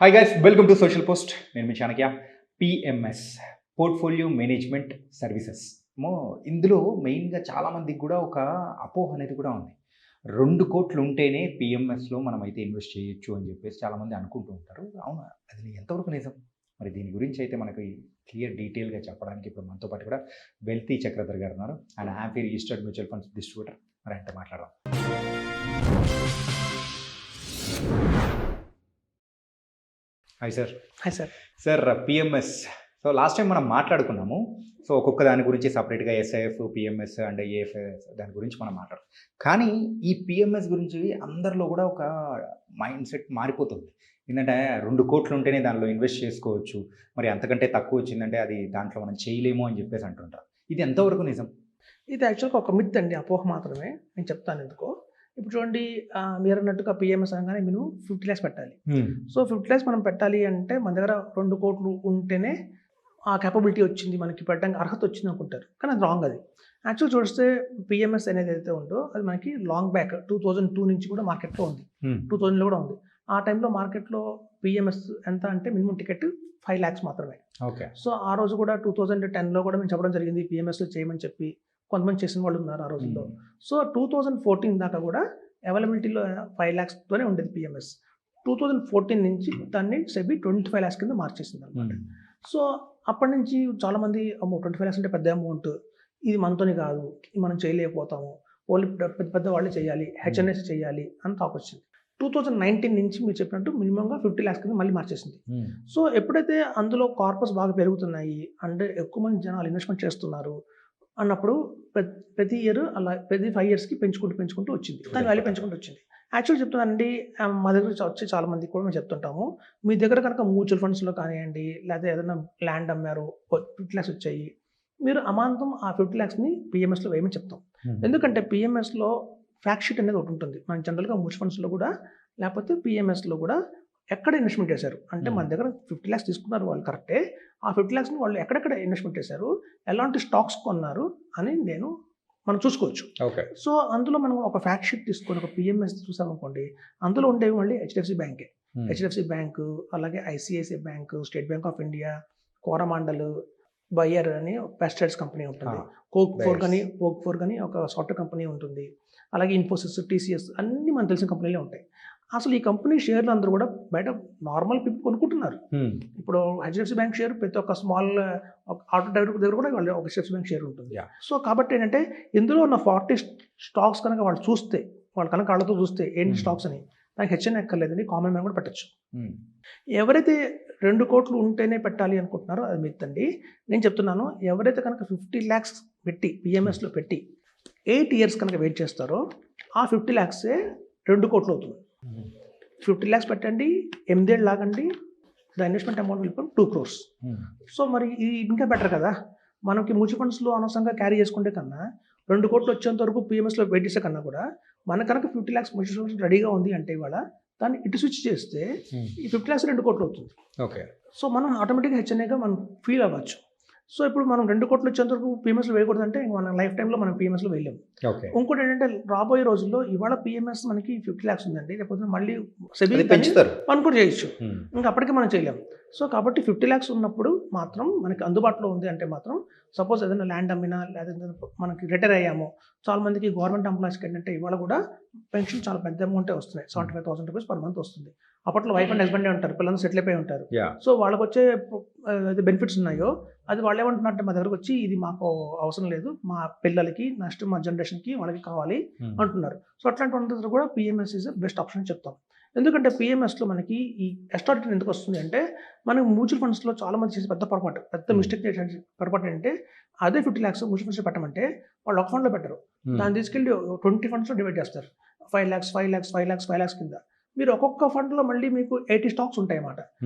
Hi guys, welcome to social post. నేను మీ Chanakya. PMS, portfolio management services. ఇందులో మెయిన్గా చాలామందికి కూడా ఒక అపోహ అనేది కూడా ఉంది. 2 కోట్లు ఉంటేనే పిఎంఎస్లో మనమైతే ఇన్వెస్ట్ చేయొచ్చు అని చెప్పేసి చాలామంది అనుకుంటూ ఉంటారు. అవునా, అది ఎంతవరకు నిజం? మరి దీని గురించి అయితే మనకి క్లియర్ డీటెయిల్గా చెప్పడానికి ఇప్పుడు మనతో పాటు కూడా వెల్తీ చక్రధర్ గారు ఉన్నారు. ఆయన happy registered mutual funds distributor. మరి ఆయనతో మాట్లాడదాం. Hi sir. Hi sir. Sir, PMS, so last time మనం మాట్లాడుకున్నాము. సో ఒక్కొక్క దాని గురించి సపరేట్గా ఎస్ఐఎఫ్, పిఎంఎస్ అండ్ ఏఎఫ్ఎస్ దాని గురించి మనం మాట్లాడు. కానీ ఈ పిఎంఎస్ గురించి అందరిలో కూడా ఒక మైండ్ సెట్ మారిపోతుంది. ఏంటంటే 2 కోట్లు ఉంటేనే దానిలో ఇన్వెస్ట్ చేసుకోవచ్చు, మరి అంతకంటే తక్కువ వచ్చిందంటే అది దాంట్లో మనం చేయలేము అని చెప్పేసి అంటుంటారు. ఇది ఎంతవరకు నిజం? ఇది యాక్చువల్గా ఒక మిత్ అండి, అపోహ మాత్రమే. నేను చెప్తాను ఎందుకో. ఇప్పుడు చూడండి, మీరు అన్నట్టుగా పిఎంఎస్ అనగానే మీరు 50 lakhs పెట్టాలి. సో 50 lakhs మనం పెట్టాలి అంటే మన దగ్గర 2 కోట్లు ఉంటేనే ఆ కేపబిలిటీ వచ్చింది, మనకి పెట్టడానికి అర్హత వచ్చింది అనుకుంటారు. కానీ అది రాంగ్. అది యాక్చువల్ చూస్తే పిఎంఎస్ అనేది ఏదైతే ఉందో అది మనకి లాంగ్ బ్యాక్ 2002 నుంచి కూడా మార్కెట్లో ఉంది, 2000లో కూడా ఉంది. ఆ టైంలో మార్కెట్లో పిఎంఎస్ ఎంత అంటే మినిమం టికెట్ 5 lakhs మాత్రమే. ఓకే. సో ఆ రోజు కూడా 2010లో కూడా మేము చెప్పడం జరిగింది పిఎంఎస్లో చేయమని చెప్పి. కొంతమంది చేసిన వాళ్ళు ఉన్నారు ఆ రోజుల్లో. సో 2014 దాకా కూడా అవైలబిలిటీలో 5 lakhsతోనే ఉండేది పిఎంఎస్. 2014 నుంచి దాన్ని సెబీ 25 lakhs కింద మార్చేసింది అనమాట. సో అప్పటి నుంచి చాలామంది 25 lakhs అంటే పెద్ద అమౌంట్, ఇది మనతోని కాదు, ఇది మనం చేయలేకపోతాము, ఓన్లీ పెద్ద పెద్ద వాళ్ళే చేయాలి, హెచ్ఎన్ఎస్ చేయాలి అని టాక్ వచ్చింది. 2019 నుంచి మీరు చెప్పినట్టు మినిమంగా 50 lakhs కింద మళ్ళీ మార్చేసింది. సో ఎప్పుడైతే అందులో కార్పస్ బాగా పెరుగుతున్నాయి అంటే ఎక్కువ మంది జనాలు ఇన్వెస్ట్మెంట్ చేస్తున్నారు అన్నప్పుడు ప్రతి ఇయర్ అలా ప్రతి 5 yearsకి పెంచుకుంటూ వచ్చింది, దాని వాల్యూ పెంచుకుంటూ వచ్చింది. యాక్చువల్ చెప్తున్నానండి, మా దగ్గర వచ్చి చాలా మందికి కూడా మేము చెప్తుంటాము, మీ దగ్గర కనుక మ్యూచువల్ ఫండ్స్లో కానివ్వండి, లేకపోతే ఏదైనా ల్యాండ్ అమ్మారు 50 lakhs వచ్చాయి, మీరు అమాంతం ఆ 50 lakhsని పిఎంఎస్లో వేయమని చెప్తాం. ఎందుకంటే పిఎంఎస్లో ఫ్యాక్ట్ షీట్ అనేది ఒకటి ఉంటుంది. మనం జనరల్గా మ్యూచువల్ ఫండ్స్లో కూడా లేకపోతే పిఎంఎస్లో కూడా ఎక్కడ ఇన్వెస్ట్మెంట్ చేశారు అంటే మన దగ్గర 50 lakhs తీసుకున్నారు వాళ్ళు, కరెక్టే. ఆ 50 lakhsని వాళ్ళు ఎక్కడెక్కడ ఇన్వెస్ట్మెంట్ చేశారు, ఎలాంటి స్టాక్స్ కొన్నారు అని మనం చూసుకోవచ్చు. ఓకే. సో అందులో మనం ఒక ఫ్యాక్ట్ షీట్ తీసుకొని ఒక పిఎంఎస్ చూసామనుకోండి, అందులో ఉండేవి మళ్ళీ హెచ్డిఎఫ్సి బ్యాంకే. హెచ్డిఎఫ్సి బ్యాంకు, అలాగే ICICI bank, state bank of India, Coromandel, buyer అని పెస్టిసైడ్స్ కంపెనీ ఉంటుంది, కోక్ ఫోర్ కానీ ఒక సాఫ్ట్వేర్ కంపెనీ ఉంటుంది, అలాగే ఇన్ఫోసిస్, టీసీఎస్ అన్నీ మనకు తెలిసిన కంపెనీలే ఉంటాయి. అసలు ఈ కంపెనీ షేర్లు అందరూ కూడా బయట నార్మల్ పీపుల్ కొనుక్కుంటున్నారు. ఇప్పుడు హెచ్డిఎఫ్సి బ్యాంక్ షేర్ ప్రతి ఒక్క స్మాల్ ఆటో డ్రైవర్ దగ్గర కూడా వాళ్ళు ఒక హెచ్డిఎఫ్సి బ్యాంక్ షేర్ ఉంటుంది. సో కాబట్టి ఏంటంటే ఇందులో ఉన్న 40 స్టాక్స్ కనుక వాళ్ళు చూస్తే, వాళ్ళు కనుక వాళ్ళతో చూస్తే ఏంటి స్టాక్స్ అని, దానికి హెచ్ఎన్ ఎక్కర్లేదని కామన్ మ్యాన్ కూడా పెట్టచ్చు. ఎవరైతే 2 కోట్లు ఉంటేనే పెట్టాలి అనుకుంటున్నారో అది మిత్ అండి. నేను చెప్తున్నాను, ఎవరైతే కనుక 50 lakhs పెట్టి పిఎంఎస్లో పెట్టి 8 years కనుక వెయిట్ చేస్తారో ఆ 50 lakhs 2 కోట్లు అవుతుంది. 50 lakhs పెట్టండి, 8 ఏళ్ళు లాగండి, the investment amount will become 2 crores. So మరి ఇది ఇంకా బెటర్ కదా. మనకి మ్యూచువల్ ఫండ్స్లో అనవసరంగా క్యారీ చేసుకుంటే కన్నా 2 కోట్లు వచ్చేంత వరకు పిఎంఎస్లో వెయిట్ చేసే కన్నా కూడా మన కనుక 50 lakhs మ్యూచువల్ ఫండ్స్ రెడీగా ఉంది అంటే ఇవాళ దాన్ని ఇటు స్విచ్ చేస్తే ఈ 50 lakhs 2 కోట్లు అవుతుంది. ఓకే. సో మనం ఆటోమేటిక్గా హెచ్ఎన్ఏగా మనం ఫీల్ అవ్వచ్చు. సో ఇప్పుడు మనం 2 కోట్లు వచ్చేంత వరకు పిఎంఎస్లో వేయకూడదంటే మన లైఫ్ టైంలో మనం పిఎంఎస్లో వేయలేము. ఇంకోటి ఏంటంటే రాబోయే రోజుల్లో ఇవాళ పిఎంఎస్ మనకి 50 lakhs ఉందండి, లేకపోతే మళ్ళీ సెబీ పెంచుతారు, మనం కూడా చేయొచ్చు, ఇంకా అప్పటికే మనం చేయలేము. సో కాబట్టి 50 lakhs ఉన్నప్పుడు మాత్రం మనకి అందుబాటులో ఉంది అంటే మాత్రం, సపోజ్ ఏదైనా ల్యాండ్ అమ్మినా లేదా మనకి రిటైర్ అయ్యాము, చాలా మందికి గవర్నమెంట్ ఎంప్లాయీస్కి ఏంటంటే ఇవాళ కూడా పెన్షన్ చాలా పెద్ద అమౌంటే వస్తున్నాయి, 75,000 rupees per month వస్తుంది. అప్పట్లో వైఫ్ అండ్ హస్బెండే ఉంటారు, పిల్లలు సెటిల్ అయిపోయి ఉంటారు. సో వాళ్ళకి వచ్చే బెనిఫిట్స్ ఉన్నాయో అది వాళ్ళు ఏమంటున్నారంటే మా దగ్గరకు వచ్చి ఇది మాకు అవసరం లేదు, మా పిల్లలకి నెక్స్ట్ మా జనరేషన్కి వాళ్ళకి కావాలి అంటున్నారు. సో అట్లాంటి వాళ్ళందరూ కూడా పిఎంఎస్ ఈజ్ బెస్ట్ ఆప్షన్ చెప్తాం. ఎందుకంటే పిఎంఎస్లో మనకి ఈ ఎస్టార్ట్ ఎందుకు వస్తుంది అంటే, మనకి మ్యూచువల్ ఫండ్స్లో చాలా మంది చేసే పెద్ద మిస్టేక్ చేసే పొరపాటు ఏంటంటే, అదే 50 lakhs మ్యూచువల్ ఫండ్స్లో పెట్టమంటే వాళ్ళు ఒక ఫండ్లో పెట్టరు, దాన్ని తీసుకెళ్ళి 20 fundsలో డివైడ్ చేస్తారు. 5 lakhs కింద మీరు ఒక్కొక్క ఫండ్లో మళ్ళీ మీకు 80 స్టాక్స్ ఉంటాయి అన్నమాట.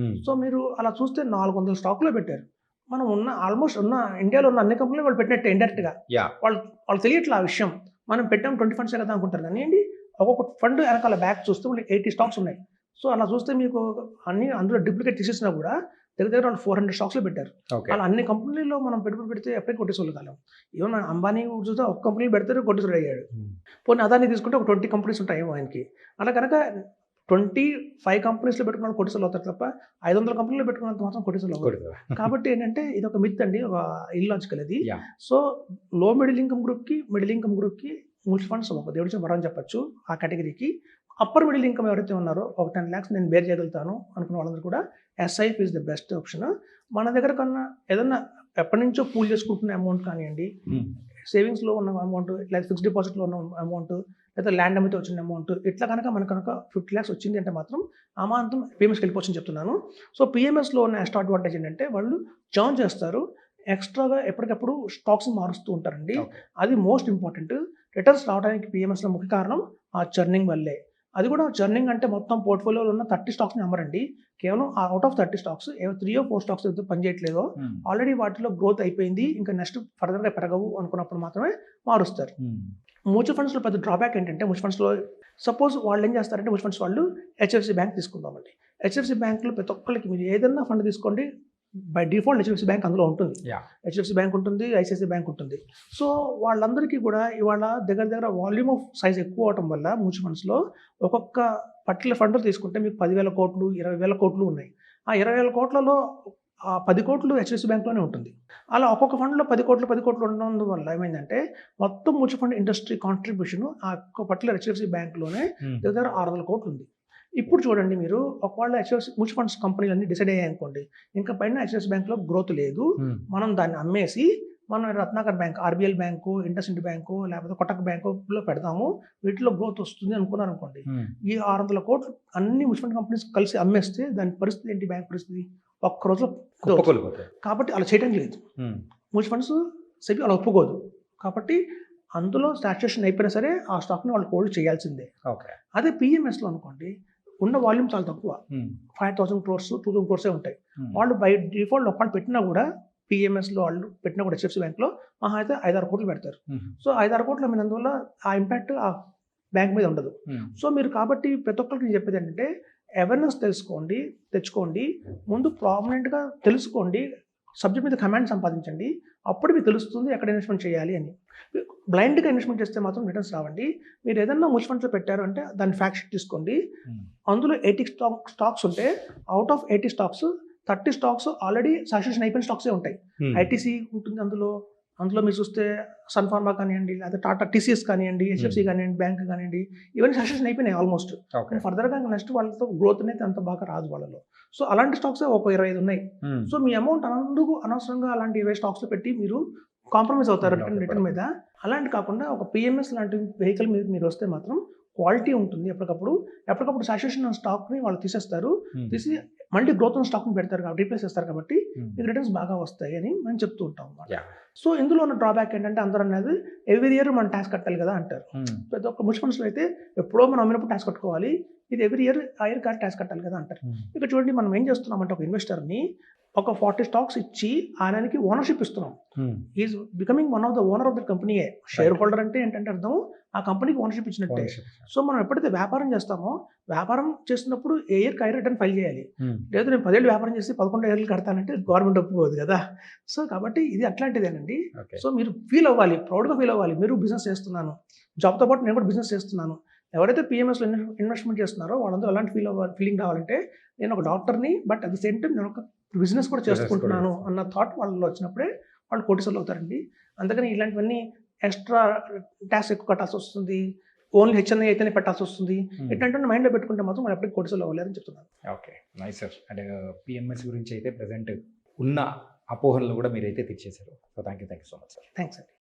సో మీరు అలా చూస్తే 400 స్టాక్లో పెట్టారు. మనం ఆల్మోస్ట్ ఇండియాలో ఉన్న అన్ని కంపెనీలు వాళ్ళు పెట్టినట్టే ఇండైరెక్ట్గా. వాళ్ళు తెలియట్లే ఆ విషయం. మనం పెట్టాం 20 funds కదా అనుకుంటారు, కానీ ఏంటి ఒక్కొక్క ఫండ్ వెనకాల బ్యాక్ చూస్తే మళ్ళీ 80 స్టాక్స్ ఉన్నాయి. సో అలా చూస్తే మీకు అన్ని అందులో డూప్లికేట్ తీసేసినా కూడా దగ్గర 400 స్టాక్స్లో పెట్టారు. అలా అన్ని కంపెనీల్లో మనం పెట్టుబడి పెడితే ఎప్పటికీ కొట్టేసోళ్ళు కాలం. ఈవెన్ అంబానీ చూస్తే ఒక కంపెనీ పెడితే కొట్టేసోడు అయ్యాడు. పోనీ అదాన్ని తీసుకుంటే ఒక 20 కంపెనీస్ ఉంటాయి ఆయనకి. అలా కనుక 25 కంపెనీస్లో పెట్టుకున్న వాళ్ళు కోటీశ్వరులు అవుతారు తప్ప 500 కంపెనీలో పెట్టుకున్నంత మాత్రం కోటీశ్వరులు అవ్వరు. కాబట్టి ఏంటంటే ఇది ఒక మిత్ అండి, ఒక ఇల్లాజికల్ ఇది. సో లో మిడిల్ ఇన్కమ్ గ్రూప్కి, మిడిల్ ఇన్కమ్ గ్రూప్కి మ్యూచువల్ ఫండ్స్ ఒక దేవుడి వరం చెప్పచ్చు ఆ కేటగిరీకి. అప్పర్ మిడిల్ ఇన్కమ్ ఎవరైతే ఉన్నారో ఒక 10 lakhs నేను బేర్ చేయగలుగుతాను అనుకున్న వాళ్ళందరూ కూడా SIP is the best option. మన దగ్గర కన్నా ఏదన్నా ఎప్పటి నుంచో పూల్ చేసుకుంటున్న అమౌంట్ కానివ్వండి, సేవింగ్స్లో ఉన్న అమౌంట్, లేదా ఫిక్స్డ్ డిపాజిట్లో ఉన్న అమౌంట్, లేదా ల్యాండ్ అమ్మితే వచ్చిన అమౌంట్, ఇట్లా కనుక మనకు కనుక 50 lakhs వచ్చింది అంటే మాత్రం అమాంతం PMSకి వెళ్ళిపోవచ్చని చెప్తున్నాను. సో PMSలో ఉన్న ఎక్స్ట్రా అడ్వాంటేజ్ ఏంటంటే వాళ్ళు చర్న్ చేస్తారు, ఎక్స్ట్రాగా ఎప్పటికప్పుడు స్టాక్స్ మారుస్తూ ఉంటారండి. అది మోస్ట్ ఇంపార్టెంట్. రిటర్న్స్ రావడానికి PMSలో ముఖ్య కారణం ఆ చర్నింగ్ వల్లే. అది కూడా చర్నింగ్ అంటే మొత్తం పోర్ట్ఫోలియోలో ఉన్న 30 స్టాక్స్ని అమ్మరండి. కేవలం out of 30 stocks 3 or 4 stocks అయితే పనిచేయట్లేదో, ఆల్రెడీ వాటిలో గ్రోత్ అయిపోయింది, ఇంకా నెక్స్ట్ ఫర్దర్గా పెరగవు అనుకున్నప్పుడు మాత్రమే మారుస్తారు. మ్యూచువల్ ఫండ్స్లో పెద్ద డ్రాబ్యాక్ ఏంటంటే, మ్యూచువల్ ఫండ్స్లో సపోజ్ వాళ్ళు ఏం చేస్తారంటే, మ్యూచువల్ ఫండ్స్ వాళ్ళు HDFC బ్యాంక్ తీసుకుందామండి. HDFC బ్యాంక్లో ప్రతి ఒక్కరికి మీరు ఏదైనా ఫండ్ తీసుకోండి, బై డిఫాల్ట్ HDFC బ్యాంక్ అందులో ఉంటుంది. HDFC బ్యాంక్ ఉంటుంది, ICICI బ్యాంక్ ఉంటుంది. సో వాళ్ళందరికీ కూడా ఇవాళ దగ్గర వాల్యూమ్ ఆఫ్ సైజ్ ఎక్కువ అవటం వల్ల మ్యూచువల్ ఫండ్స్లో ఒక్కొక్క పర్టికులర్ ఫండ్ తీసుకుంటే మీకు 10,000 కోట్లు 20,000 కోట్లు ఉన్నాయి. ఆ 20,000 కోట్లలో 10 కోట్లు HDFC బ్యాంక్లోనే ఉంటుంది. అలా ఒక్కొక్క ఫండ్లో 10 కోట్లు ఉండడం వల్ల ఏమైందంటే, మొత్తం మ్యూచువల్ ఫండ్ ఇండస్ట్రీ కాంట్రిబ్యూషన్ ఆ ఒక్క పర్టికులర్ HDFC బ్యాంక్లోనే దగ్గర 600 కోట్లు ఉంది. ఇప్పుడు చూడండి మీరు, ఒకవేళ HDFC మ్యూచువల్ ఫండ్స్ కంపెనీలన్నీ డిసైడ్ అయ్యాయి అనుకోండి, ఇంకా పైన HDFC బ్యాంక్లో గ్రోత్ లేదు, మనం దాన్ని అమ్మేసి మనం Ratnakar bank, RBL bank, IndusInd bank, లేకపోతే కొటక్ బ్యాంకులో పెడదాము, వీటిలో గ్రోత్ వస్తుంది అనుకున్నారు అనుకోండి, ఈ 600 కోట్లు అన్ని మ్యూచువల్ ఫండ్ కంపెనీస్ కలిసి అమ్మేస్తే దాని పరిస్థితి ఏంటి? బ్యాంక్ పరిస్థితి ఒక్క రోజులో. కాబట్టి అలా చేయడం లేదు. మ్యూచువల్ ఫండ్స్ సెబీ అలా ఒప్పుకోదు. కాబట్టి అందులో సాచురేషన్ అయిపోయినా సరే ఆ స్టాక్ని వాళ్ళు హోల్డ్ చేయాల్సిందే. అదే PMSలో అనుకోండి, ఉన్న వాల్యూమ్ చాలా తక్కువ, 5,000 crores 2,000 crores ఉంటాయి. వాళ్ళు బై డిఫాల్ట్ ఒకళ్ళు పెట్టినా కూడా, PMSలో వాళ్ళు పెట్టినా కూడా HDFC బ్యాంక్లో మహా అయితే 5-6 కోట్లు పెడతారు. సో 5-6 కోట్లు అమ్మినందువల్ల ఆ ఇంపాక్ట్ ఆ బ్యాంక్ మీద ఉండదు. సో మీరు కాబట్టి ప్రతి ఒక్కరికి నేను చెప్పేది ఏంటంటే, అవేర్నెస్ తెచ్చుకోండి, ముందు ప్రామినెంట్గా తెలుసుకోండి, సబ్జెక్ట్ మీద కమాండ్ సంపాదించండి, అప్పుడు మీకు తెలుస్తుంది ఎక్కడ ఇన్వెస్ట్మెంట్ చేయాలి అని. బ్లైండ్గా ఇన్వెస్ట్మెంట్ చేస్తే మాత్రం రిటర్న్స్ రావండి. మీరు ఏదన్నా మ్యూచువల్ ఫండ్స్లో పెట్టారు అంటే దాని ఫ్యాక్ట్ షీట్ తీసుకోండి, అందులో 80 స్టాక్స్ ఉంటే out of 80 stocks 30 stocks already saturation అయిపోయిన స్టాక్సే ఉంటాయి. ITC ఉంటుంది అందులో మీరు చూస్తే సన్ ఫార్మా కానివ్వండి, లేదా టాటా TCS కానివ్వండి, HDFC కానివ్వండి, బ్యాంక్ కానివ్వండి, ఇవన్నీ సాచురేషన్ అయిపోయినాయి ఆల్మోస్ట్. ఫర్దర్గా నెక్స్ట్ వాళ్ళతో గ్రోత్ అనేది అంత బాగా రాదు వాళ్ళలో. సో అలాంటి స్టాక్స్ ఒక 25 ఉన్నాయి. సో మీ అమౌంట్ అనవసరంగా అలాంటి 20 స్టాక్స్లో పెట్టి మీరు కాంప్రమైజ్ అవుతారు రిటర్న్ మీద. అలాంటి కాకుండా ఒక PMS లాంటి వెహికల్ మీద మీరు వస్తే మాత్రం క్వాలిటీ ఉంటుంది. ఎప్పటికప్పుడు సాచురేషన్ స్టాక్ని వాళ్ళు తీసి మళ్ళీ గ్రోత్ ఉన్న స్టాక్ని పెడతారు కాబట్టి, రీప్లేస్ చేస్తారు కాబట్టి మీకు రిటర్న్స్ బాగా వస్తాయి అని మనం చెప్తూ ఉంటాం అన్నమాట. సో ఇందులో ఉన్న డ్రాబ్యాక్ ఏంటంటే, అందరూ అనేది ఎవ్రీ ఇయర్ మనం ట్యాక్స్ కట్టాలి కదా అంటారు. ప్రతి ఒక్క మ్యూచువల్ ఫండ్స్లో అయితే ఎప్పుడో మనం అమ్మినప్పుడు ట్యాక్స్ కట్టుకోవాలి, ఇది ఎవ్రీ ఇయర్ కాదు ట్యాక్స్ కట్టాలి కదా అంటారు. ఇక్కడ చూడండి, మనం ఏం చేస్తున్నామంటే, ఒక ఇన్వెస్టర్ని ఒక 40 స్టాక్స్ ఇచ్చి ఆయనకి ఓనర్షిప్ ఇస్తున్నాం. Is becoming one of the owner of the కంపెనీయే. షేర్ హోల్డర్ అంటే ఏంటంటే అర్థం, ఆ కంపెనీకి ఓనర్షిప్ ఇచ్చినట్టే. సో మనం ఎప్పుడైతే వ్యాపారం చేస్తామో, వ్యాపారం చేసినప్పుడు ఏ ఇయర్కి రిటర్న్ ఫైల్ చేయాలి. లేదు నేను 10 ఏళ్ళు వ్యాపారం చేసి 11 ఏళ్ళు కడతానంటే గవర్నమెంట్ ఒప్పుకోదు కదా. సో కాబట్టి ఇది అట్లాంటిదేనండి. సో మీరు ఫీల్ అవ్వాలి, ప్రౌడ్గా ఫీల్ అవ్వాలి, మీరు బిజినెస్ చేస్తున్నాను, జాబ్తో పాటు నేను కూడా బిజినెస్ చేస్తున్నాను. ఎవరైతే PMSలో ఇన్వెస్ట్మెంట్ చేస్తున్నారో వాళ్ళందరూ అలాంటి ఫీలింగ్ రావాలంటే, నేను ఒక డాక్టర్ని, but at the same time నేను ఒక బిజినెస్ కూడా చేసుకుంటున్నాను అన్న థాట్ వాళ్ళలో వచ్చినప్పుడే వాళ్ళు కోటీశ్వరులు అవుతారండి. అందుకని ఇలాంటివన్నీ ఎక్స్ట్రా ట్యాక్స్ ఎక్కువ కట్టాల్సి వస్తుంది, ఓన్లీ HNI అయితేనే పెట్టాల్సి వస్తుంది, ఎట్లాంటి మైండ్లో పెట్టుకుంటే మాత్రం వాళ్ళు ఎప్పటికీ కోటీశ్వరులు అవ్వలేదని చెప్తున్నాను. Okay, nice sir. అంటే PMS గురించి అయితే ప్రజెంట్ ఉన్న అపోహలను కూడా మీరైతే తెచ్చేశారు. So thank you so much sir. Thanks అండి.